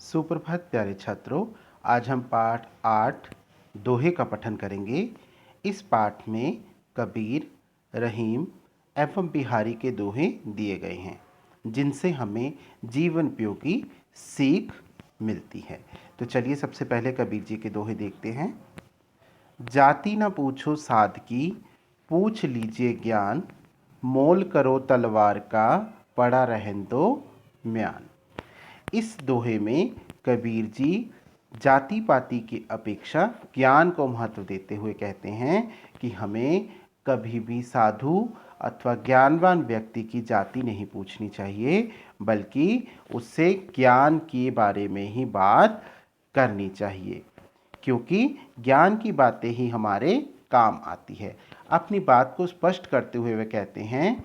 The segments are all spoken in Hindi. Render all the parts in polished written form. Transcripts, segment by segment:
सुप्रभात प्यारे छात्रों। आज हम पाठ 8 दोहे का पठन करेंगे। इस पाठ में कबीर, रहीम एवं बिहारी के दोहे दिए गए हैं जिनसे हमें जीवन उपयोगी सीख मिलती है। तो चलिए सबसे पहले कबीर जी के दोहे देखते हैं। जाति न पूछो साध की, पूछ लीजिए ज्ञान, मोल करो तलवार का, पड़ा रहन दो म्यान। इस दोहे में कबीर जी जाति पाति की अपेक्षा ज्ञान को महत्व देते हुए कहते हैं कि हमें कभी भी साधु अथवा ज्ञानवान व्यक्ति की जाति नहीं पूछनी चाहिए, बल्कि उससे ज्ञान के बारे में ही बात करनी चाहिए, क्योंकि ज्ञान की बातें ही हमारे काम आती है। अपनी बात को स्पष्ट करते हुए वे कहते हैं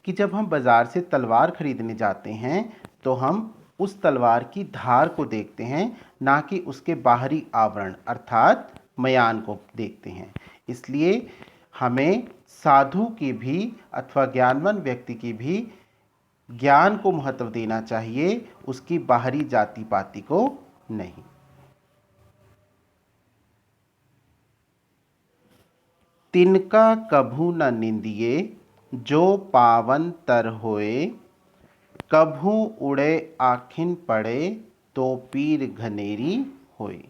कि जब हम बाज़ार से तलवार खरीदने जाते हैं तो हम उस तलवार की धार को देखते हैं, ना कि उसके बाहरी आवरण अर्थात मयान को देखते हैं। इसलिए हमें साधु की भी अथवा ज्ञानवान व्यक्ति की भी ज्ञान को महत्व देना चाहिए, उसकी बाहरी जाति पाति को नहीं। तिनका कभू न निंदिए, जो पावन तर होए, कभू उड़े आखिन पड़े, तो पीर घनेरी होए।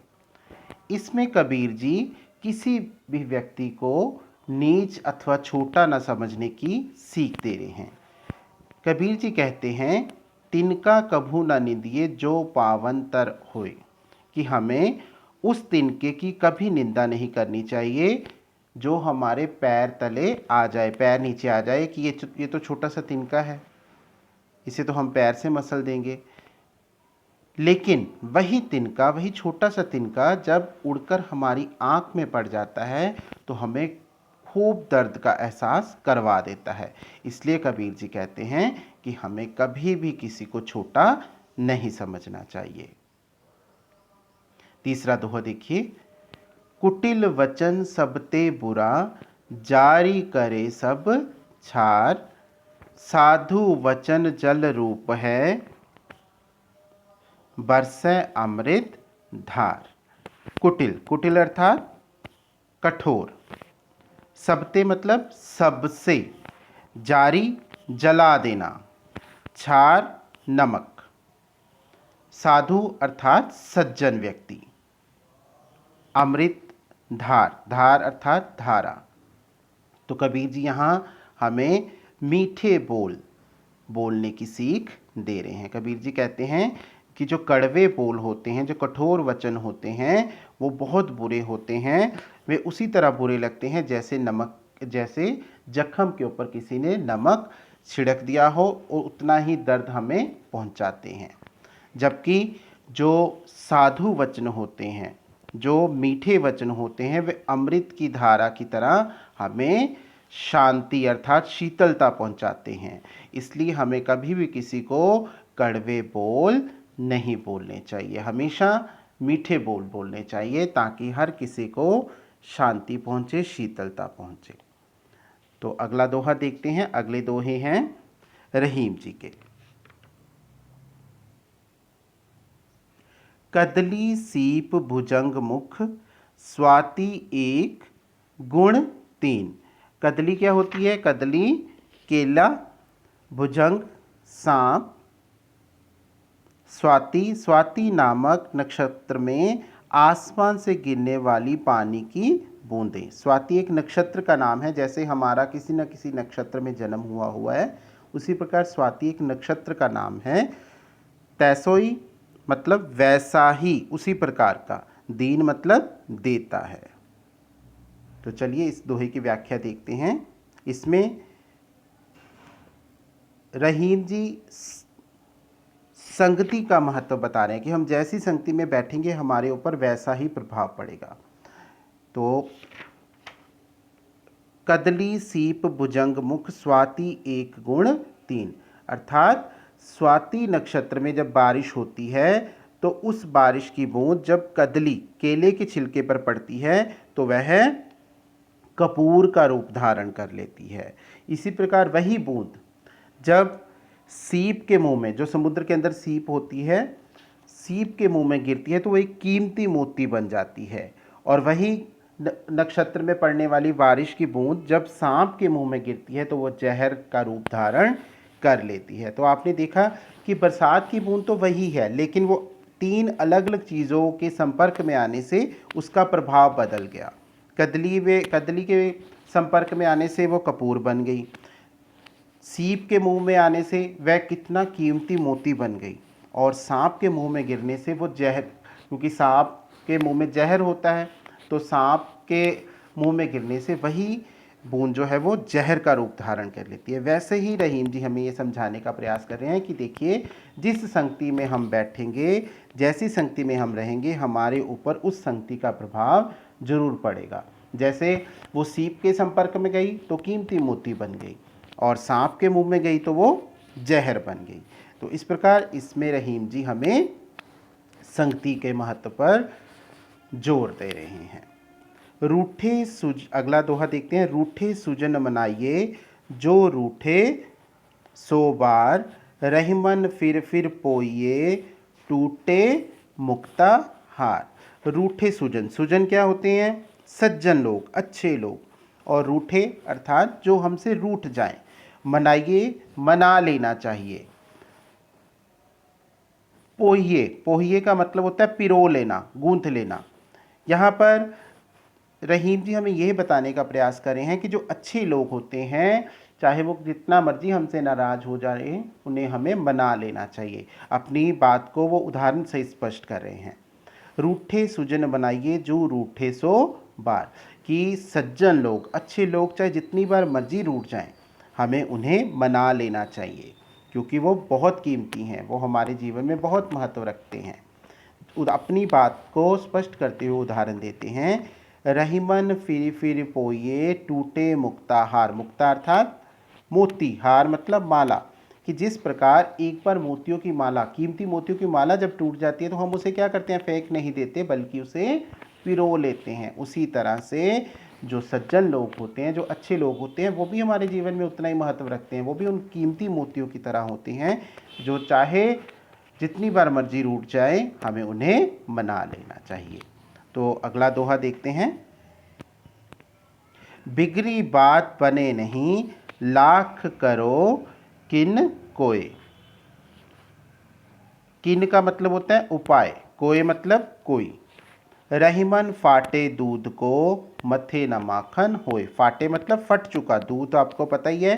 इसमें कबीर जी किसी भी व्यक्ति को नीच अथवा छोटा न समझने की सीख दे रहे हैं। कबीर जी कहते हैं तिनका कभू न निंदिए, जो पावन तर होए, कि हमें उस तिनके की कभी निंदा नहीं करनी चाहिए जो हमारे पैर तले आ जाए, पैर नीचे आ जाए कि ये तो छोटा सा तिनका है, इसे तो हम पैर से मसल देंगे। लेकिन वही तिनका, वही छोटा सा तिनका जब उड़कर हमारी आँख में पड़ जाता है तो हमें खूब दर्द का एहसास करवा देता है। इसलिए कबीर जी कहते हैं कि हमें कभी भी किसी को छोटा नहीं समझना चाहिए। तीसरा दोहा देखिए। कुटिल वचन सबते बुरा, जारी करे सब छार, साधु वचन जल रूप है, बरसै अमृत धार। कुटिल, कुटिल अर्थात कठोर, सबते मतलब सबसे, जारी जला देना, छार नमक, साधु अर्थात सज्जन व्यक्ति, अमृत धार, धार अर्थात धारा। तो कबीर जी यहाँ हमें मीठे बोलने की सीख दे रहे हैं। कबीर जी कहते हैं कि जो कड़वे बोल होते हैं, जो कठोर वचन होते हैं, वो बहुत बुरे होते हैं। वे उसी तरह बुरे लगते हैं जैसे नमक, जैसे जख्म के ऊपर किसी ने नमक छिड़क दिया हो, और उतना ही दर्द हमें पहुंचाते हैं। जबकि जो साधु वचन होते हैं, जो मीठे वचन होते हैं, वे अमृत की धारा की तरह हमें शांति अर्थात शीतलता पहुंचाते हैं। इसलिए हमें कभी भी किसी को कड़वे बोल नहीं बोलने चाहिए, हमेशा मीठे बोल बोलने चाहिए, ताकि हर किसी को शांति पहुंचे, शीतलता पहुंचे। तो अगला दोहा देखते हैं। अगले दोहे हैं रहीम जी के। कदली सीप भुजंग मुख, स्वाति एक गुण तीन। कदली क्या होती है? कदली केला, भुजंग सांप, स्वाति, स्वाति नामक नक्षत्र में आसमान से गिरने वाली पानी की बूंदें। स्वाति एक नक्षत्र का नाम है, जैसे हमारा किसी न किसी नक्षत्र में जन्म हुआ है, उसी प्रकार स्वाति एक नक्षत्र का नाम है। तैसोई मतलब वैसा ही, उसी प्रकार का। दीन मतलब देता है। तो चलिए इस दोहे की व्याख्या देखते हैं। इसमें रहीम जी संगति का महत्व बता रहे हैं कि हम जैसी संगति में बैठेंगे हमारे ऊपर वैसा ही प्रभाव पड़ेगा। तो कदली सीप भुजंग मुख, स्वाति एक गुण तीन, अर्थात स्वाति नक्षत्र में जब बारिश होती है तो उस बारिश की बूंद जब कदली केले के छिलके पर पड़ती है तो वह कपूर का रूप धारण कर लेती है। इसी प्रकार वही बूंद जब सीप के मुंह में, जो समुद्र के अंदर सीप होती है, सीप के मुंह में गिरती है तो वो एक कीमती मोती बन जाती है। और वही नक्षत्र में पड़ने वाली बारिश की बूंद जब सांप के मुंह में गिरती है तो वो जहर का रूप धारण कर लेती है। तो आपने देखा कि बरसात की बूंद तो वही है, लेकिन वो 3 अलग अलग चीज़ों के संपर्क में आने से उसका प्रभाव बदल गया। कदली के संपर्क में आने से वो कपूर बन गई, सीप के मुंह में आने से वह कितना कीमती मोती बन गई, और सांप के मुंह में गिरने से वो जहर, क्योंकि सांप के मुंह में जहर होता है, तो सांप के मुंह में गिरने से वही बूंद जो है वो जहर का रूप धारण कर लेती है। वैसे ही रहीम जी हमें ये समझाने का प्रयास कर रहे हैं कि देखिए, जिस संगति में हम बैठेंगे, जैसी संगति में हम रहेंगे, हमारे ऊपर उस संगति का प्रभाव जरूर पड़ेगा। जैसे वो सीप के संपर्क में गई तो कीमती मोती बन गई, और सांप के मुंह में गई तो वो जहर बन गई। तो इस प्रकार इसमें रहीम जी हमें संगति के महत्व पर जोर दे रहे हैं। अगला दोहा देखते हैं। रूठे सुजन मनाइए, जो रूठे सो बार, रहीमन फिर पोइए, टूटे मुक्ता हार। रूठे सुजन, सुजन क्या होते हैं? सज्जन लोग, अच्छे लोग। और रूठे अर्थात जो हमसे रूठ जाएं। मनाइए, मना लेना चाहिए। पोहिए, पोहिए का मतलब होता है पिरो लेना, गूंथ लेना। यहाँ पर रहीम जी हमें यह बताने का प्रयास कर रहे हैं कि जो अच्छे लोग होते हैं, चाहे वो जितना मर्जी हमसे नाराज हो जाए, उन्हें हमें मना लेना चाहिए। अपनी बात को वो उदाहरण से स्पष्ट कर रहे हैं। रूठे सुजन बनाइए, जो रूठे सो बार, कि सज्जन लोग, अच्छे लोग चाहे जितनी बार मर्जी रूठ जाएं, हमें उन्हें मना लेना चाहिए, क्योंकि वो बहुत कीमती हैं, वो हमारे जीवन में बहुत महत्व रखते हैं। अपनी बात को स्पष्ट करते हुए उदाहरण देते हैं। रहीमन फिर पोइए, टूटे मुक्ता हार। मुक्ता अर्थात मोती, हार मतलब माला, कि जिस प्रकार एक बार मोतियों की माला, कीमती मोतियों की माला जब टूट जाती है तो हम उसे क्या करते हैं? फेंक नहीं देते, बल्कि उसे पिरो लेते हैं। उसी तरह से जो सज्जन लोग होते हैं, जो अच्छे लोग होते हैं, वो भी हमारे जीवन में उतना ही महत्व रखते हैं। वो भी उन कीमती मोतियों की तरह होते हैं, जो चाहे जितनी बार मर्जी रूठ जाए, हमें उन्हें मना लेना चाहिए। तो अगला दोहा देखते हैं। बिगड़ी बात बने नहीं, लाख करो किन कोय। किन का मतलब होता है उपाय, कोय मतलब कोई। रहीमन फाटे दूध को, मथे न माखन होए। फाटे मतलब फट चुका, दूध तो आपको पता ही है,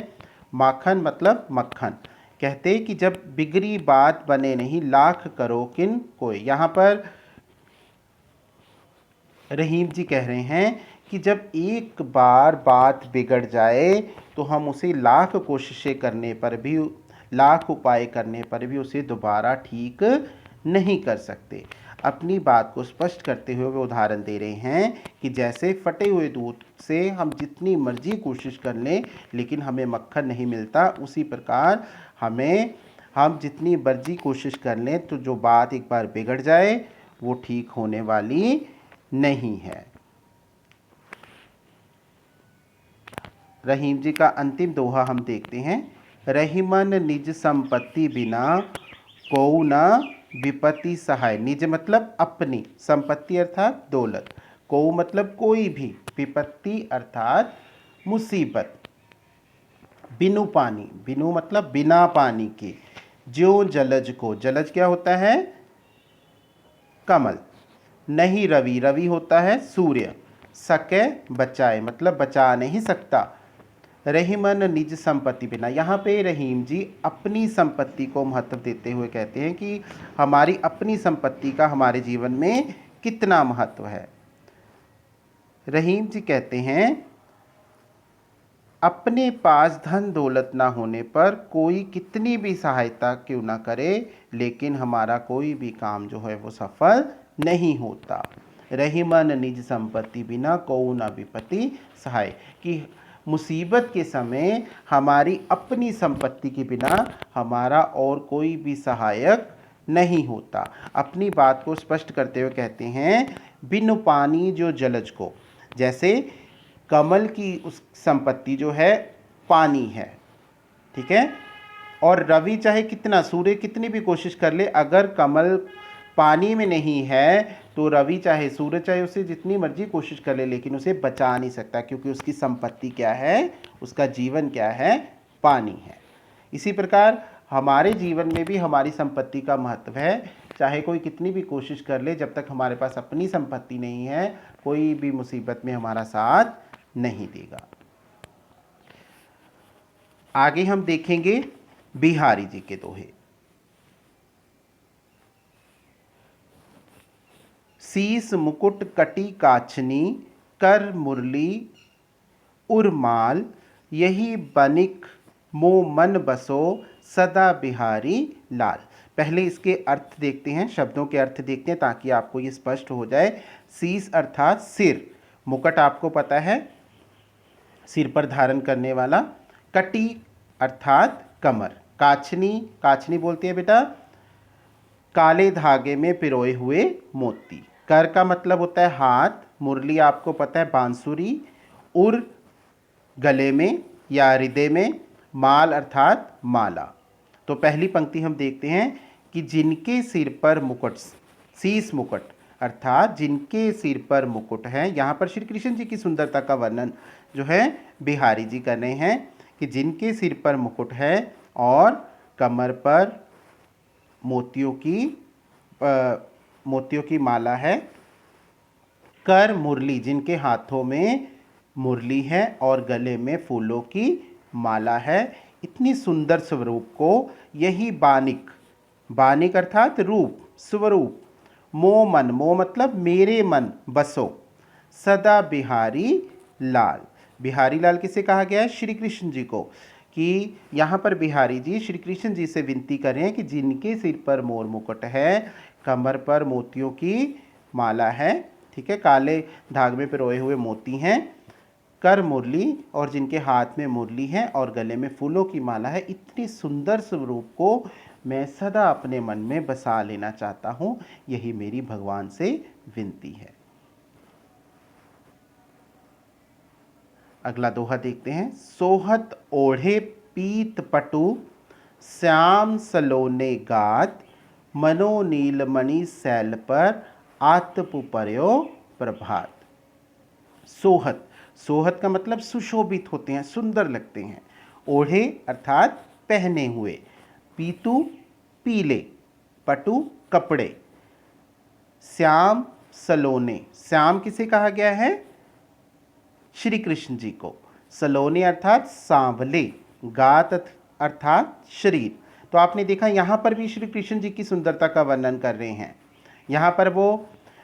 माखन मतलब मक्खन। कहते कि जब बिगड़ी बात बने नहीं, लाख करो किन कोय। यहाँ पर रहीम जी कह रहे हैं कि जब एक बार बात बिगड़ जाए तो हम उसे लाख कोशिशें करने पर भी, लाख उपाय करने पर भी उसे दोबारा ठीक नहीं कर सकते। अपनी बात को स्पष्ट करते हुए वे उदाहरण दे रहे हैं कि जैसे फटे हुए दूध से हम जितनी मर्जी कोशिश कर लें, लेकिन हमें मक्खन नहीं मिलता, उसी प्रकार हम जितनी मर्जी कोशिश कर लें तो जो बात एक बार बिगड़ जाए वो ठीक होने वाली नहीं है। रहीम जी का अंतिम दोहा हम देखते हैं। रहीमन निज संपत्ति बिना, को न विपत्ति सहाय। निज मतलब अपनी, संपत्ति अर्थात दौलत, को मतलब कोई भी, विपत्ति अर्थात मुसीबत। बिनु पानी, बिनु मतलब बिना पानी के। ज्यों जलज को, जलज क्या होता है? कमल। नहीं रवि, रवि होता है सूर्य। सके बचाए मतलब बचा नहीं सकता। रहीमन निज संपत्ति बिना, यहाँ पे रहीम जी अपनी संपत्ति को महत्व देते हुए कहते हैं कि हमारी अपनी संपत्ति का हमारे जीवन में कितना महत्व है। रहीम जी कहते हैं, अपने पास धन दौलत ना होने पर कोई कितनी भी सहायता क्यों ना करे, लेकिन हमारा कोई भी काम जो है वो सफल नहीं होता। रहीमन निज संपत्ति बिना को न विपत्ति सहाय, कि मुसीबत के समय हमारी अपनी संपत्ति के बिना हमारा और कोई भी सहायक नहीं होता। अपनी बात को स्पष्ट करते हुए कहते हैं, बिनु पानी जो जलज को, जैसे कमल की उस संपत्ति जो है पानी है, ठीक है, और रवि चाहे कितना, सूर्य कितनी भी कोशिश कर ले, अगर कमल पानी में नहीं है तो रवि चाहे सूरज चाहे उसे जितनी मर्जी कोशिश कर ले लेकिन उसे बचा नहीं सकता, क्योंकि उसकी संपत्ति क्या है, उसका जीवन क्या है, पानी है। इसी प्रकार हमारे जीवन में भी हमारी संपत्ति का महत्व है। चाहे कोई कितनी भी कोशिश कर ले, जब तक हमारे पास अपनी संपत्ति नहीं है कोई भी मुसीबत में हमारा साथ नहीं देगा। आगे हम देखेंगे बिहारी जी के दोहे। शीस मुकुट कटी काछनी, कर मुरली उर्माल, यही बनिक मोह मन बसो, सदा बिहारी लाल। पहले इसके अर्थ देखते हैं, शब्दों के अर्थ देखते हैं ताकि आपको ये स्पष्ट हो जाए। शीस अर्थात सिर, मुकुट आपको पता है सिर पर धारण करने वाला, कटी अर्थात कमर, काछनी, काछनी बोलते हैं बेटा काले धागे में पिरोए हुए मोती, कर का मतलब होता है हाथ, मुरली आपको पता है बांसुरी, उर गले में या हृदय में, माल अर्थात माला। तो पहली पंक्ति हम देखते हैं कि जिनके सिर पर मुकुट, शीस मुकुट अर्थात जिनके सिर पर मुकुट है। यहाँ पर श्री कृष्ण जी की सुंदरता का वर्णन जो है बिहारी जी कर रहे हैं कि जिनके सिर पर मुकुट है और कमर पर मोतियों की माला है, कर मुरली जिनके हाथों में मुरली है और गले में फूलों की माला है, इतनी सुंदर स्वरूप को यही बानिक, बानिक अर्थात रूप, स्वरूप, मोह मन, मोह मतलब मेरे मन बसो, सदा बिहारी लाल। बिहारी लाल किसे कहा गया है, श्री कृष्ण जी को, कि यहाँ पर बिहारी जी श्री कृष्ण जी से विनती कर रहे हैं कि जिनके सिर पर मोर मुकुट है, कमर पर मोतियों की माला है, ठीक है, काले धागे में पिरोए हुए मोती हैं, कर मुरली और जिनके हाथ में मुरली है और गले में फूलों की माला है, इतनी सुंदर स्वरूप को मैं सदा अपने मन में बसा लेना चाहता हूँ, यही मेरी भगवान से विनती है। अगला दोहा देखते हैं। सोहत ओढ़े पीत पटु, श्याम सलोने गात, मनो नीलमणि सैल पर, आतपु पर्यो प्रभात। सोहत, सोहत का मतलब सुशोभित होते हैं, सुंदर लगते हैं। ओढ़े अर्थात पहने हुए, पीतु पीले, पटु कपड़े, श्याम सलोने, श्याम किसे कहा गया है, श्री कृष्ण जी को, सलोने अर्थात सांवले, गात अर्थात शरीर। तो आपने देखा यहाँ पर भी श्री कृष्ण जी की सुंदरता का वर्णन कर रहे हैं। यहाँ पर वो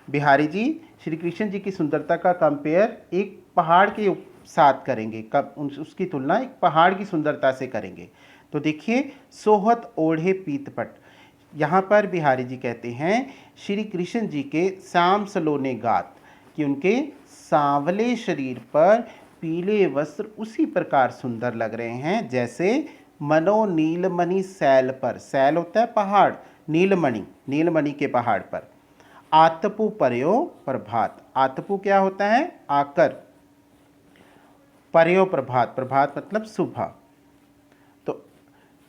बिहारी जी श्री कृष्ण जी की सुंदरता का कंपेयर एक पहाड़ के साथ करेंगे, उसकी तुलना एक पहाड़ की सुंदरता से करेंगे। तो देखिए सोहत ओढ़े पीतपट, यहाँ पर बिहारी जी कहते हैं श्री कृष्ण जी के श्याम सलोने गात, कि उनके सांवले शरीर पर पीले वस्त्र उसी प्रकार सुंदर लग रहे हैं जैसे मनो नीलमणि सैल पर, सैल होता है पहाड़, नीलमणि, नीलमणि के पहाड़ पर, आतपु पर्यो प्रभात, आतपु क्या होता है आकर, पर्यो प्रभात, प्रभात मतलब सुबह। तो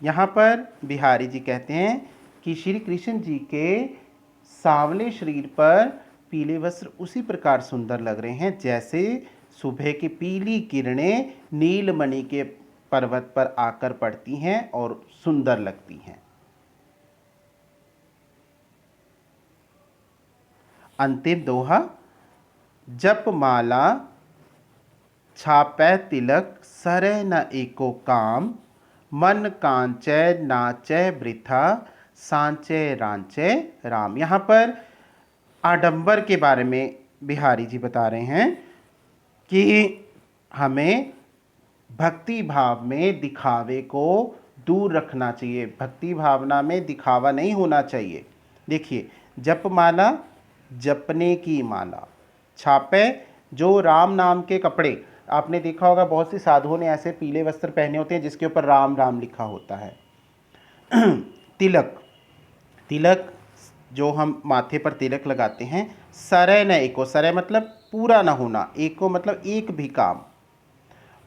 यहाँ पर बिहारी जी कहते हैं कि श्री कृष्ण जी के सांवले शरीर पर पीले वस्त्र उसी प्रकार सुंदर लग रहे हैं जैसे सुबह की पीली किरणें नीलमणि के पर्वत पर आकर पड़ती हैं और सुंदर लगती हैं। अंतिम दोहा। जप माला छापै तिलक, सरय न एको काम, मन कांचय नाचय वृथा, सांचय रांचय राम। यहाँ पर आडंबर के बारे में बिहारी जी बता रहे हैं कि हमें भक्ति भाव में दिखावे को दूर रखना चाहिए, भक्ति भावना में दिखावा नहीं होना चाहिए। देखिए जपमाला, जपने की माला, छापे जो राम नाम के कपड़े, आपने देखा होगा बहुत से साधुओं ने ऐसे पीले वस्त्र पहने होते हैं जिसके ऊपर राम राम लिखा होता है। तिलक, तिलक जो हम माथे पर तिलक लगाते हैं। सरय न एको, सरय मतलब पूरा ना होना, एको मतलब एक भी काम।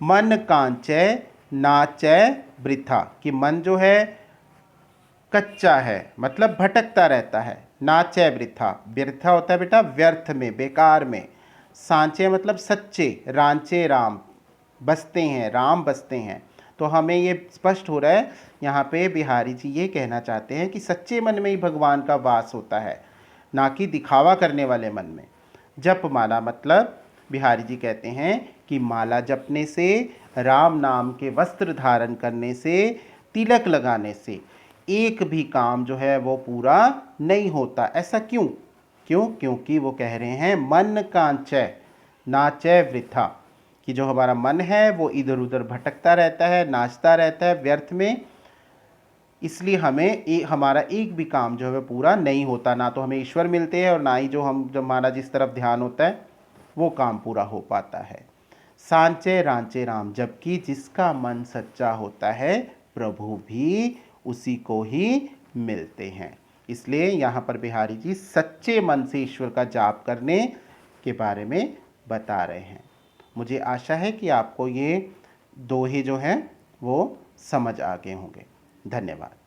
मन कांचय नाचय वृथा, कि मन जो है कच्चा है मतलब भटकता रहता है। नाचै वृथा, वृथा होता है बेटा व्यर्थ में, बेकार में। सांचे मतलब सच्चे, रांचे राम, बसते हैं, राम बसते हैं। तो हमें ये स्पष्ट हो रहा है यहाँ पे बिहारी जी ये कहना चाहते हैं कि सच्चे मन में ही भगवान का वास होता है, ना कि दिखावा करने वाले मन में। जप माला मतलब बिहारी जी कहते हैं कि माला जपने से, राम नाम के वस्त्र धारण करने से, तिलक लगाने से एक भी काम जो है वो पूरा नहीं होता। ऐसा क्यों? क्योंकि वो कह रहे हैं मन कांचय नाचय वृथा, कि जो हमारा मन है वो इधर उधर भटकता रहता है, नाचता रहता है व्यर्थ में, इसलिए हमारा एक भी काम जो है पूरा नहीं होता। ना तो हमें ईश्वर मिलते हैं और ना ही जब हमारा जिस तरफ ध्यान होता है वो काम पूरा हो पाता है। सांचे रांचे राम, जबकि जिसका मन सच्चा होता है प्रभु भी उसी को ही मिलते हैं। इसलिए यहाँ पर बिहारी जी सच्चे मन से ईश्वर का जाप करने के बारे में बता रहे हैं। मुझे आशा है कि आपको ये दोहे जो हैं वो समझ आ गए होंगे। धन्यवाद।